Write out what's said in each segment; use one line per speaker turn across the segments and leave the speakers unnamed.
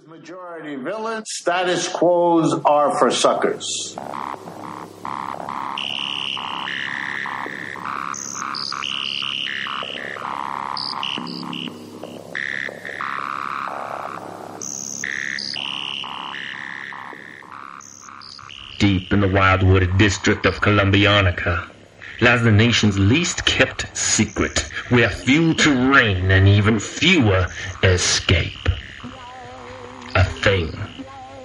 Majority villains, status quos are for suckers.
Deep in the wildwood district of Columbianica lies the nation's least kept secret, where few to reign and even fewer escape. A thing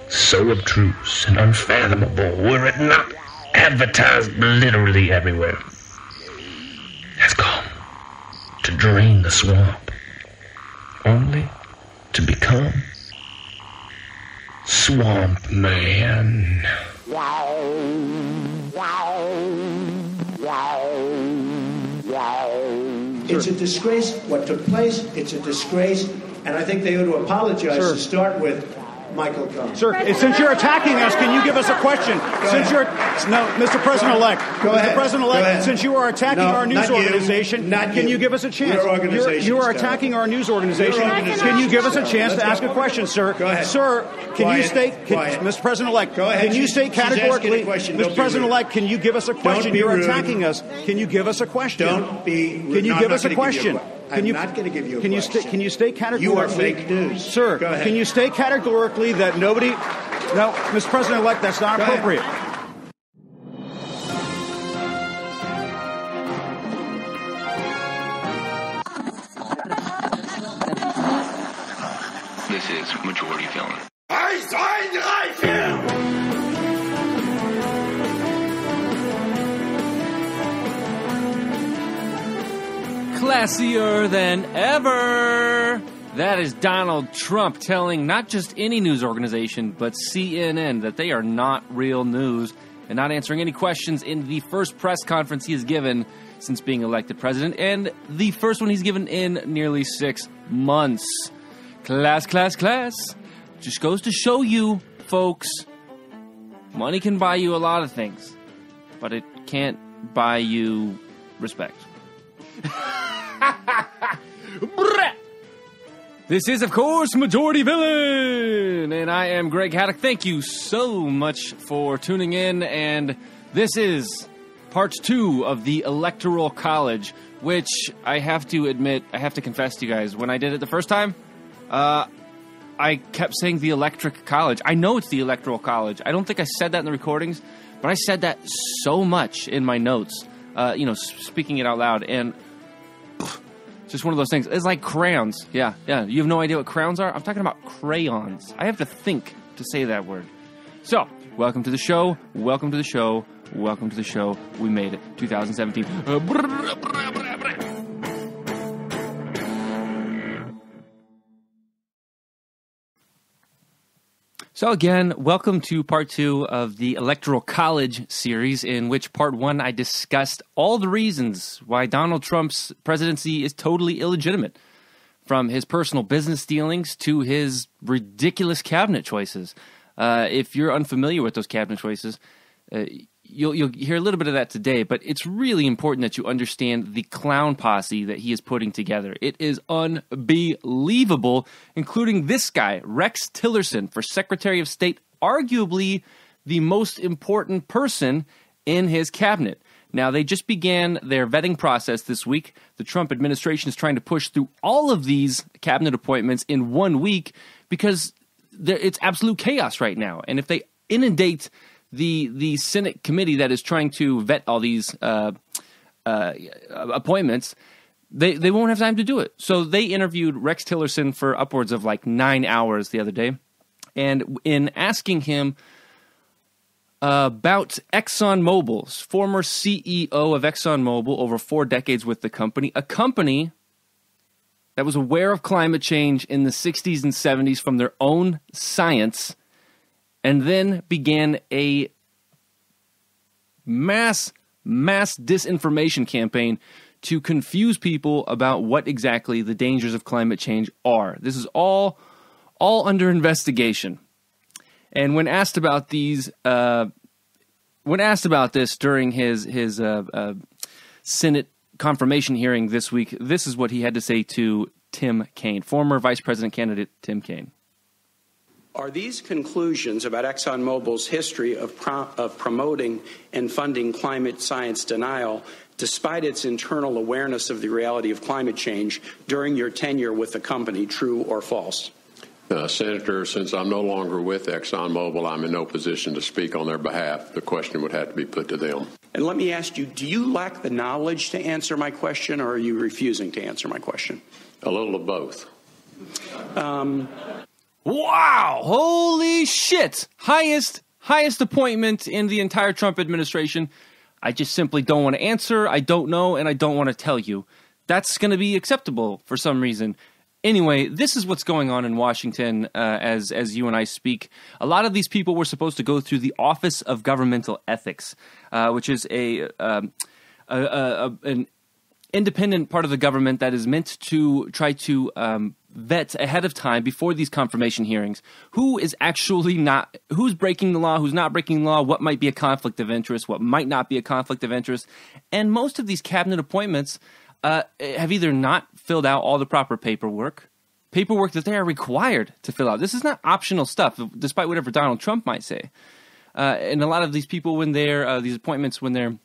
so abstruse and unfathomable, were it not advertised literally everywhere, has come to drain the swamp, only to become Swamp Man.
It's a disgrace what took place. It's a disgrace, and I think they ought to apologize to start with Michael Cohen.
Sir, since you're attacking us, can you give us a question? Mr. President-elect. Mr. President-elect, since you are attacking our news organization, can you give us a chance? You are attacking our news organization. Can you give us a chance to ask a question, sir?
Go ahead.
Sir, can you state, Mr. President-elect, can you state categorically, Mr. President-elect, can you give us a question? You're attacking us. Can you give us a question?
Can
you give us a question?
I'm not going to give you a question.
Can you state categorically?
You are fake news.
Sir,
go ahead.
Can you state categorically that nobody... No, Mr. President-elect, that's not appropriate.
This is Majority Villain.
Classier than ever. That is Donald Trump telling not just any news organization, but CNN that they are not real news and not answering any questions in the first press conference he has given since being elected president, and the first one he's given in nearly 6 months. Class. Just goes to show you, folks, money can buy you a lot of things, but it can't buy you respect. This is, of course, Majority Villain, and I am Greg Haddock. Thank you so much for tuning in, and this is part 2 of the Electoral College, which I have to admit, I have to confess to you guys, when I did it the first time, I kept saying the Electric College. I know it's the Electoral College. I don't think I said that in the recordings, but I said that so much in my notes, speaking it out loud, and just one of those things. It's like crayons. Yeah. You have no idea what crayons are? I'm talking about crayons. I have to think to say that word. So, welcome to the show. Welcome to the show. Welcome to the show. We made it. 2017. So again, welcome to part 2 of the Electoral College series, in which part 1 I discussed all the reasons why Donald Trump's presidency is totally illegitimate, from his personal business dealings to his ridiculous cabinet choices. If you're unfamiliar with those cabinet choices, you'll hear a little bit of that today, but it's really important that you understand the clown posse that he is putting together. It is unbelievable, including this guy, Rex Tillerson, for Secretary of State, arguably the most important person in his cabinet. Now, they just began their vetting process this week. The Trump administration is trying to push through all of these cabinet appointments in 1 week because it's absolute chaos right now. And if they inundate the Senate committee that is trying to vet all these appointments, they won't have time to do it. So they interviewed Rex Tillerson for upwards of like 9 hours the other day. And in asking him about ExxonMobil's former CEO of ExxonMobil, over 4 decades with the company, a company that was aware of climate change in the 60s and 70s from their own science, and then began a mass disinformation campaign to confuse people about what exactly the dangers of climate change are. This is all under investigation. And when asked about this during his Senate confirmation hearing this week, this is what he had to say to Tim Kaine, former vice president candidate Tim Kaine.
Are these conclusions about ExxonMobil's history of promoting and funding climate science denial, despite its internal awareness of the reality of climate change during your tenure with the company, true or false?
Senator, since I'm no longer with ExxonMobil, I'm in no position to speak on their behalf. The question would have to be put to them.
And let me ask you, do you lack the knowledge to answer my question, or are you refusing to answer my question?
A little of both.
Wow! Holy shit! Highest appointment in the entire Trump administration. I just simply don't want to answer, I don't know, and I don't want to tell you. That's going to be acceptable for some reason. Anyway, this is what's going on in Washington as you and I speak. A lot of these people were supposed to go through the Office of Governmental Ethics, which is an independent part of the government that is meant to try to vet ahead of time before these confirmation hearings who's breaking the law, who's not breaking the law, what might be a conflict of interest, what might not be a conflict of interest. And most of these cabinet appointments have either not filled out all the proper paperwork that they are required to fill out. This is not optional stuff, despite whatever Donald Trump might say. And a lot of these people, when they're these appointments, when they're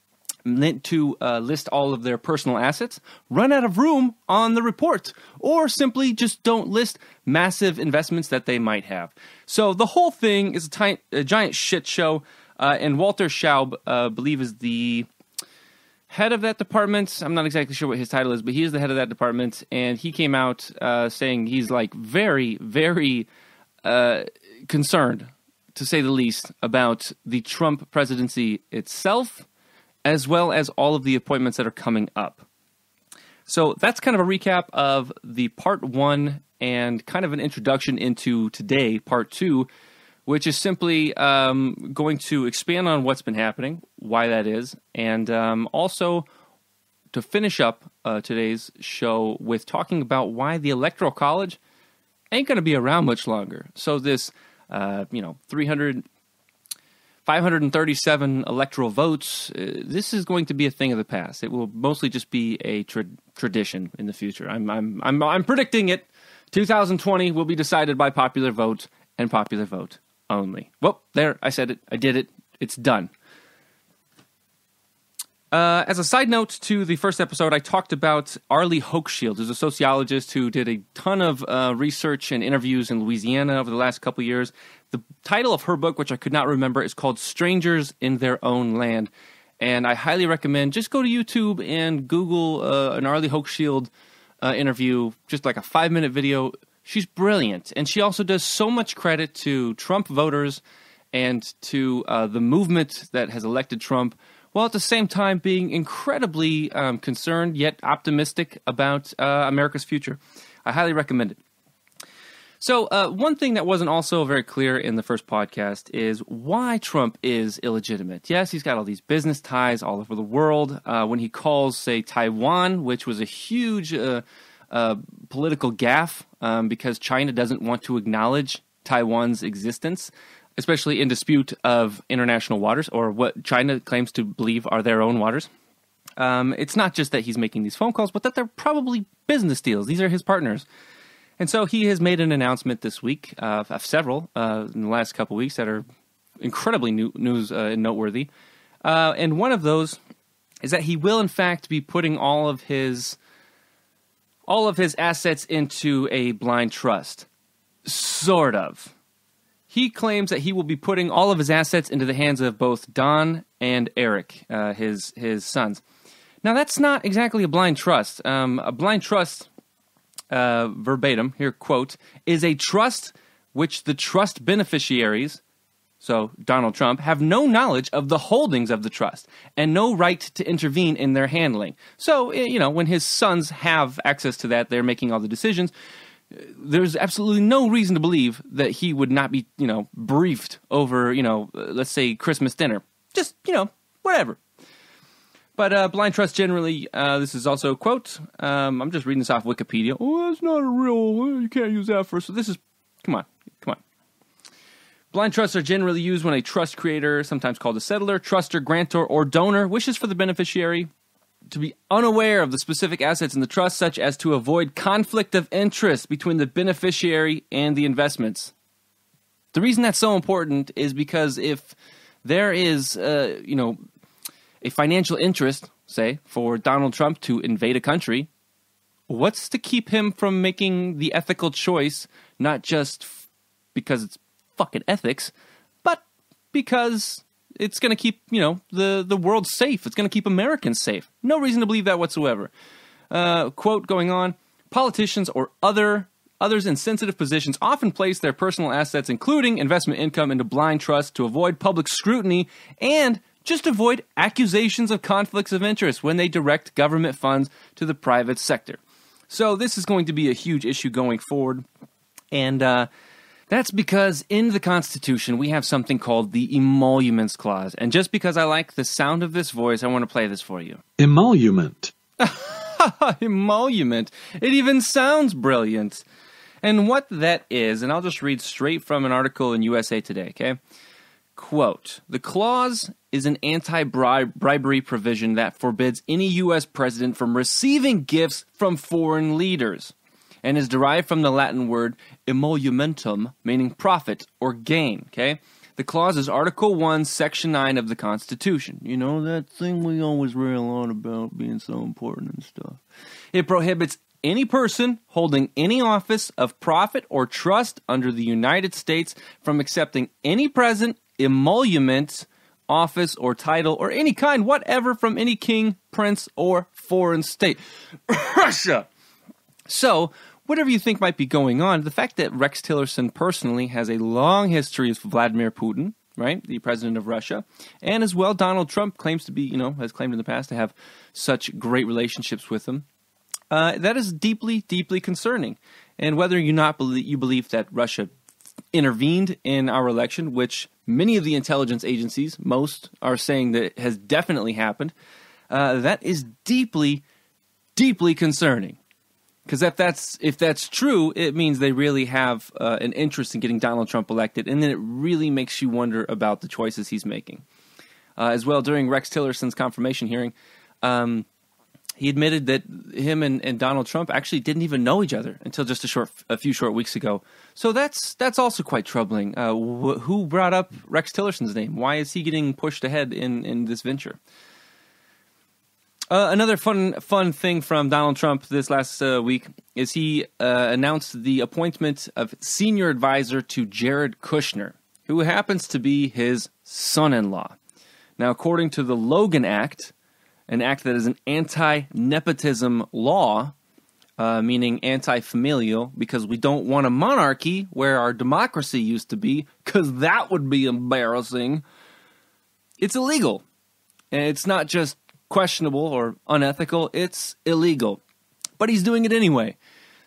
meant to list all of their personal assets, run out of room on the report, or simply just don't list massive investments that they might have. So the whole thing is a giant shit show. And Walter Schaub, I believe, is the head of that department. I'm not exactly sure what his title is, but he is the head of that department, and he came out saying he's like very, very concerned, to say the least, about the Trump presidency itself, as well as all of the appointments that are coming up. So that's kind of a recap of the part one and kind of an introduction into today, part two, which is simply going to expand on what's been happening, why that is, and also to finish up today's show with talking about why the Electoral College ain't going to be around much longer. So this, 537 electoral votes, this is going to be a thing of the past. It will mostly just be a tradition in the future. I'm predicting it. 2020 will be decided by popular vote and popular vote only. Well, there, I said it. I did it. It's done. As a side note to the first episode, I talked about Arlie Hochschild, who's a sociologist who did a ton of research and interviews in Louisiana over the last couple years. The title of her book, which I could not remember, is called Strangers in Their Own Land. And I highly recommend just go to YouTube and Google an Arlie Hochschild interview, just like a 5-minute video. She's brilliant, and she also does so much credit to Trump voters and to the movement that has elected Trump, while at the same time being incredibly concerned yet optimistic about America's future. I highly recommend it. So one thing that wasn't also very clear in the first podcast is why Trump is illegitimate. Yes, he's got all these business ties all over the world. When he calls, say, Taiwan, which was a huge political gaffe because China doesn't want to acknowledge Taiwan's existence, especially in dispute of international waters, or what China claims to believe are their own waters. It's not just that he's making these phone calls, but that they're probably business deals. These are his partners. And so he has made an announcement this week of several in the last couple weeks that are incredibly news and noteworthy. And one of those is that he will, in fact, be putting all of his assets into a blind trust. Sort of. He claims that he will be putting all of his assets into the hands of both Don and Eric, his sons. Now, that's not exactly a blind trust. A blind trust, verbatim, here, quote, is a trust which the trust beneficiaries, so Donald Trump, have no knowledge of the holdings of the trust and no right to intervene in their handling. So, when his sons have access to that, they're making all the decisions. There's absolutely no reason to believe that he would not be, briefed over, let's say Christmas dinner. Just, whatever. But blind trust generally, this is also a quote. I'm just reading this off Wikipedia. Oh, that's not a real, you can't use that for, so this is, come on. Blind trusts are generally used when a trust creator, sometimes called a settler, truster, grantor, or donor, wishes for the beneficiary to be unaware of the specific assets in the trust, such as to avoid conflict of interest between the beneficiary and the investments. The reason that's so important is because if there is, a financial interest, say, for Donald Trump to invade a country, what's to keep him from making the ethical choice, not just because it's fucking ethics, but because it's going to keep, the world safe. It's going to keep Americans safe. No reason to believe that whatsoever. Quote going on, politicians or others in sensitive positions often place their personal assets, including investment income, into blind trust to avoid public scrutiny and just avoid accusations of conflicts of interest when they direct government funds to the private sector. So this is going to be a huge issue going forward. And that's because in the Constitution, we have something called the Emoluments Clause. And just because I like the sound of this voice, I want to play this for you.
Emolument.
Emolument. It even sounds brilliant. And what that is, and I'll just read straight from an article in USA Today, okay? Quote, the clause is an anti-bribery provision that forbids any U.S. president from receiving gifts from foreign leaders and is derived from the Latin word emolumentum, meaning profit or gain, okay? The clause is Article 1, Section 9 of the Constitution. You know, that thing we always rail on about being so important and stuff. It prohibits any person holding any office of profit or trust under the United States from accepting any present, emolument, office, or title, or any kind, whatever, from any king, prince, or foreign state. Russia! So, whatever you think might be going on, the fact that Rex Tillerson personally has a long history with Vladimir Putin, right, the president of Russia, and as well Donald Trump claims to be, has claimed in the past to have such great relationships with him, that is deeply, deeply concerning. And whether you believe that Russia intervened in our election, which many of the intelligence agencies, most, are saying that has definitely happened, that is deeply, deeply concerning. Because if that's true, it means they really have an interest in getting Donald Trump elected, and then it really makes you wonder about the choices he's making. As well, during Rex Tillerson's confirmation hearing, he admitted that him and Donald Trump actually didn't even know each other until just a few short weeks ago. So that's also quite troubling. Who brought up Rex Tillerson's name? Why is he getting pushed ahead in this venture? Another fun thing from Donald Trump this last week is he announced the appointment of senior advisor to Jared Kushner, who happens to be his son-in-law. Now, according to the Logan Act, an act that is an anti-nepotism law, meaning anti-familial, because we don't want a monarchy where our democracy used to be, because that would be embarrassing. It's illegal. And it's not just questionable or unethical, it's illegal. But he's doing it anyway.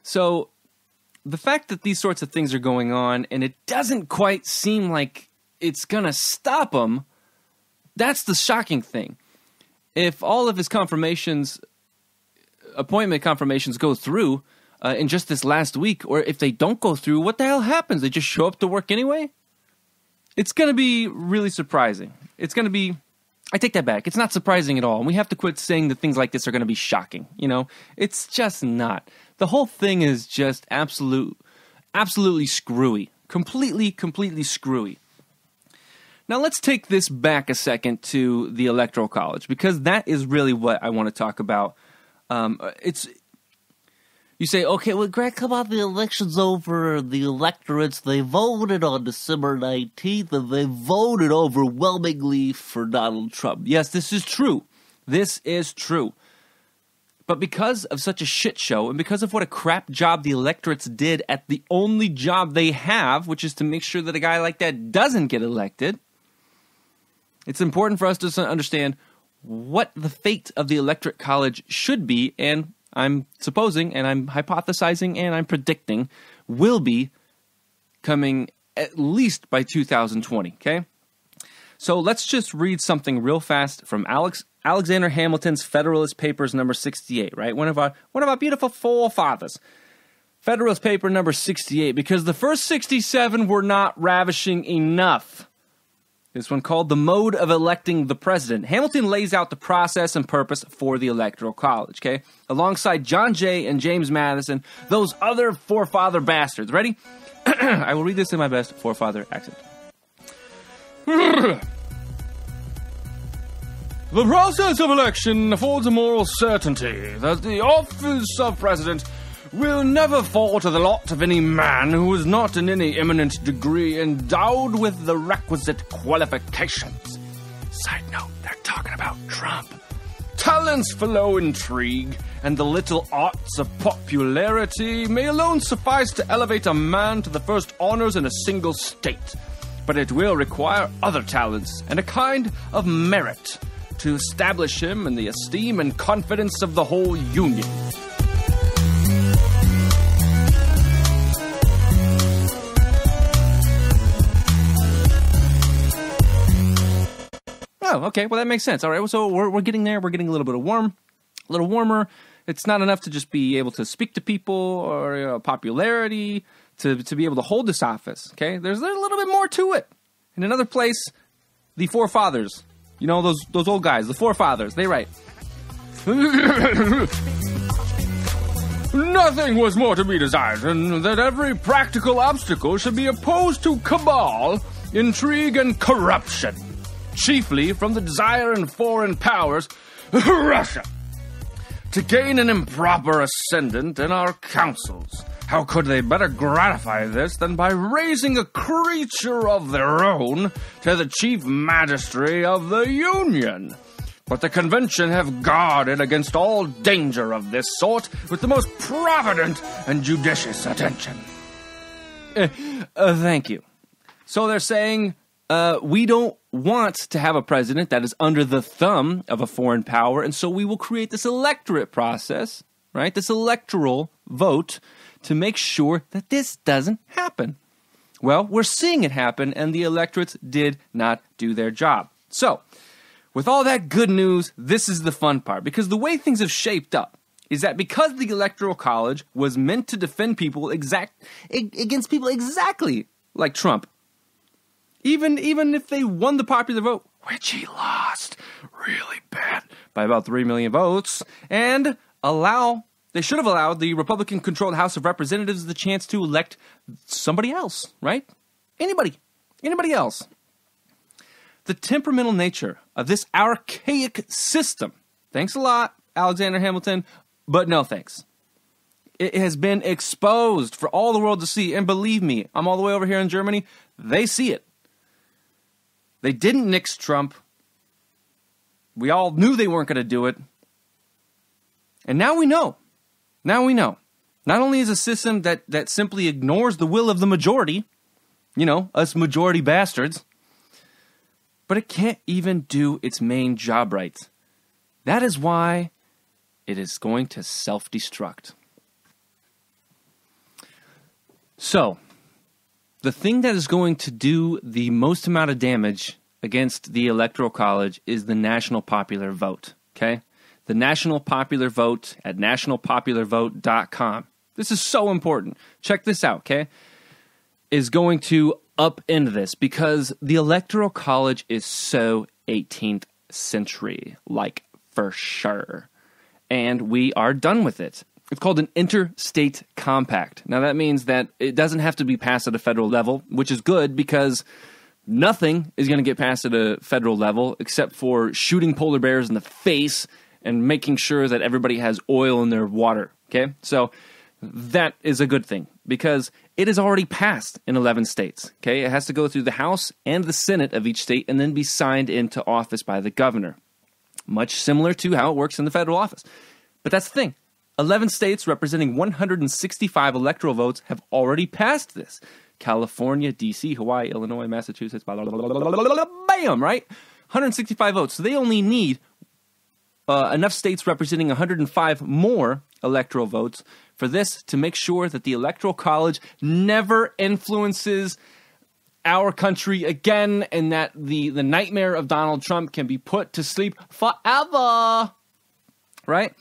So the fact that these sorts of things are going on, and it doesn't quite seem like it's going to stop him, that's the shocking thing. If all of his appointment confirmations go through in just this last week, or if they don't go through, what the hell happens? They just show up to work anyway? It's going to be really surprising. I take that back. It's not surprising at all. And we have to quit saying that things like this are going to be shocking. It's just not. The whole thing is just absolutely screwy. Completely screwy. Now let's take this back a second to the Electoral College, because that is really what I want to talk about. You say, okay, well, Greg, come on, the election's over. The electorates, they voted on December 19th, and they voted overwhelmingly for Donald Trump. Yes, this is true. This is true. But because of such a shit show, and because of what a crap job the electorates did at the only job they have, which is to make sure that a guy like that doesn't get elected, it's important for us to understand what the fate of the Electoral College should be, and I'm supposing, and I'm hypothesizing, and I'm predicting, will be coming at least by 2020, okay? So let's just read something real fast from Alexander Hamilton's Federalist Papers number 68, right? One of our beautiful forefathers. Federalist Paper number 68, because the first 67 were not ravishing enough. This one called The Mode of Electing the President. Hamilton lays out the process and purpose for the Electoral College, okay? Alongside John Jay and James Madison, those other forefather bastards. Ready? I will read this in my best forefather accent. The process of election affords a moral certainty that the office of president will never fall to the lot of any man who is not in any eminent degree endowed with the requisite qualifications. Side note, they're talking about Trump. Talents for low intrigue and the little arts of popularity may alone suffice to elevate a man to the first honors in a single state, but it will require other talents and a kind of merit to establish him in the esteem and confidence of the whole Union. Oh, okay. Well, that makes sense. All right. So we're getting there. We're getting a little bit warmer. It's not enough to just be able to speak to people or popularity to be able to hold this office. Okay. There's a little bit more to it. In another place, the forefathers. You know, those old guys, the forefathers, they write, nothing was more to be desired than that every practical obstacle should be opposed to cabal, intrigue, and corruption, chiefly from the desire in foreign powers, Russia, to gain an improper ascendant in our councils. How could they better gratify this than by raising a creature of their own to the chief magistrate of the Union? But the convention have guarded against all danger of this sort with the most provident and judicious attention. Thank you. So they're saying, we don't want to have a president that is under the thumb of a foreign power, and so we will create this electorate process, right? This electoral vote to make sure that this doesn't happen. Well, we're seeing it happen, and the electorates did not do their job. So, with all that good news, this is the fun part, because the way things have shaped up is that because the Electoral College was meant to defend people against people exactly like Trump, even if they won the popular vote, which he lost really bad by about 3 million votes, and they should have allowed the Republican-controlled House of Representatives the chance to elect somebody else, right? Anybody else. The temperamental nature of this archaic system, thanks a lot, Alexander Hamilton, but no thanks. It has been exposed for all the world to see, and believe me, I'm all the way over here in Germany, they see it. They didn't nix Trump. We all knew they weren't going to do it. And now we know. Now we know. Not only is a system that simply ignores the will of the majority, us majority bastards, but it can't even do its main job right. That is why it is going to self-destruct. So, the thing that is going to do the most amount of damage against the Electoral College is the national popular vote, okay? The national popular vote at nationalpopularvote.com. This is so important. Check this out, okay? Is going to upend this because the Electoral College is so 18th century, like for sure. And we are done with it. It's called an interstate compact. Now that means that it doesn't have to be passed at a federal level, which is good because nothing is going to get passed at a federal level except for shooting polar bears in the face and making sure that everybody has oil in their water, okay? So that is a good thing because it is already passed in 11 states, okay? It has to go through the House and the Senate of each state and then be signed into office by the governor, much similar to how it works in the federal office. But that's the thing. 11 states representing 165 electoral votes have already passed this. California, D.C., Hawaii, Illinois, Massachusetts, blah, blah, blah, blah, blah, blah, blah, bam, right? 165 votes. So they only need enough states representing 105 more electoral votes for this to make sure that the Electoral College never influences our country again and that the nightmare of Donald Trump can be put to sleep forever, right?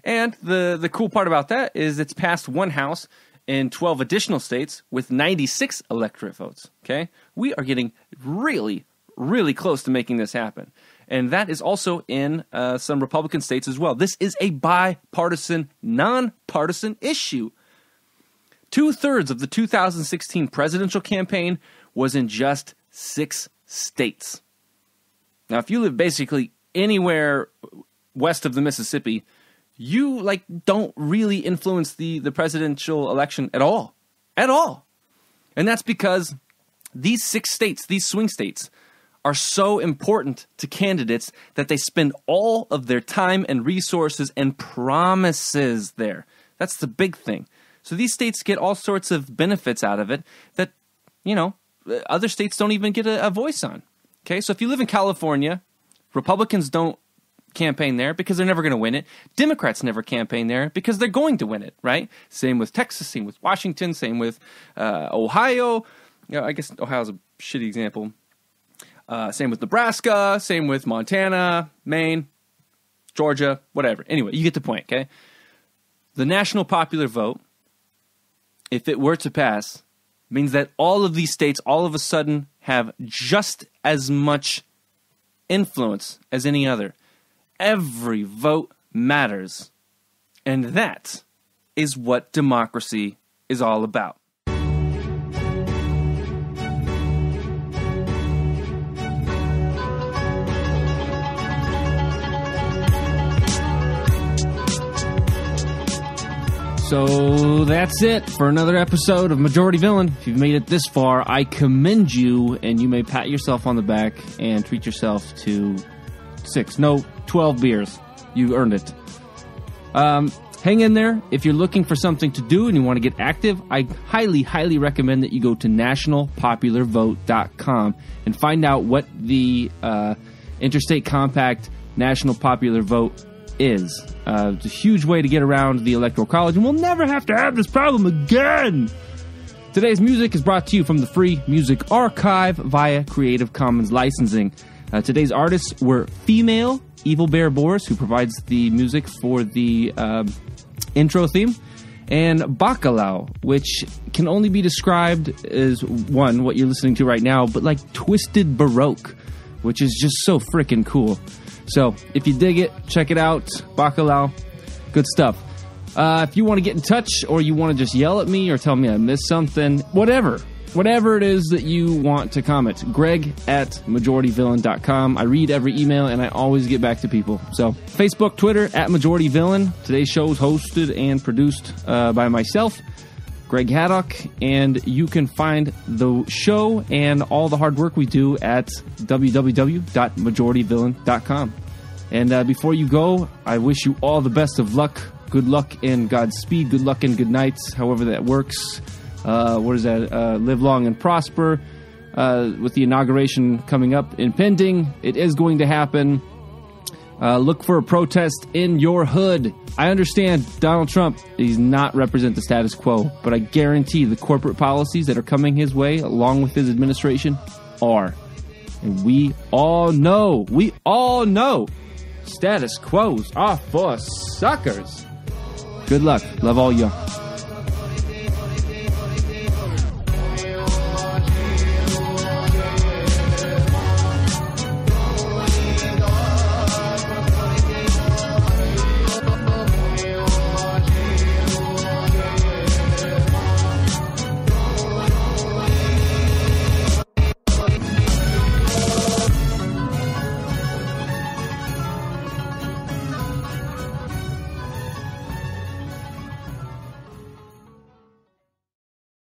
And the cool part about that is it's passed one House in 12 additional states with 96 electorate votes, okay? We are getting really, really close to making this happen. And that is also in some Republican states as well. This is a bipartisan, nonpartisan issue. 2/3 of the 2016 presidential campaign was in just 6 states. Now, if you live basically anywhere west of the Mississippi, you don't really influence the presidential election at all. At all. And that's because these 6 states, these swing states, are so important to candidates that they spend all of their time and resources and promises there. That's the big thing. So these states get all sorts of benefits out of it that, other states don't even get a voice on. Okay, so if you live in California, Republicans don't campaign there because they're never going to win it. Democrats never campaign there because they're going to win it, right? Same with Texas, same with Washington, same with Ohio. I guess Ohio's a shitty example. Same with Nebraska, same with Montana, Maine, Georgia, whatever. Anyway, you get the point, okay? The national popular vote, if it were to pass, means that all of these states all of a sudden have just as much influence as any other. Every vote matters. And that is what democracy is all about. So that's it for another episode of Majority Villain. If you've made it this far, I commend you, and you may pat yourself on the back and treat yourself to 12 beers. You earned it. Hang in there. If you're looking for something to do and you want to get active, I highly, highly recommend that you go to nationalpopularvote.com and find out what the Interstate Compact National Popular Vote is. It's a huge way to get around the Electoral College, and we'll never have to have this problem again. Today's music is brought to you from the Free Music Archive via Creative Commons licensing. Today's artists were Female, Evil Bear Boris, who provides the music for the intro theme, and Bacalao, which can only be described as, one, what you're listening to right now, but like twisted Baroque, which is just so freaking cool. So, if you dig it, check it out. Bacalao, good stuff. If you want to get in touch, or you want to just yell at me, or tell me I missed something, whatever it is that you want to comment, greg@majorityvillain.com. I read every email, and I always get back to people. So, Facebook, Twitter, @MajorityVillain. Today's show is hosted and produced by myself, Greg Haddock, and you can find the show and all the hard work we do at www.majorityvillain.com. And before you go, I wish you all the best of luck. Good luck and Godspeed. Good luck and good nights, however that works. What is that? Live long and prosper. With the inauguration coming up, impending, it is going to happen. Look for a protest in your hood. I understand Donald Trump does not represent the status quo, but I guarantee the corporate policies that are coming his way, along with his administration, are. And we all know, status quos are for suckers. Good luck. Love all y'all.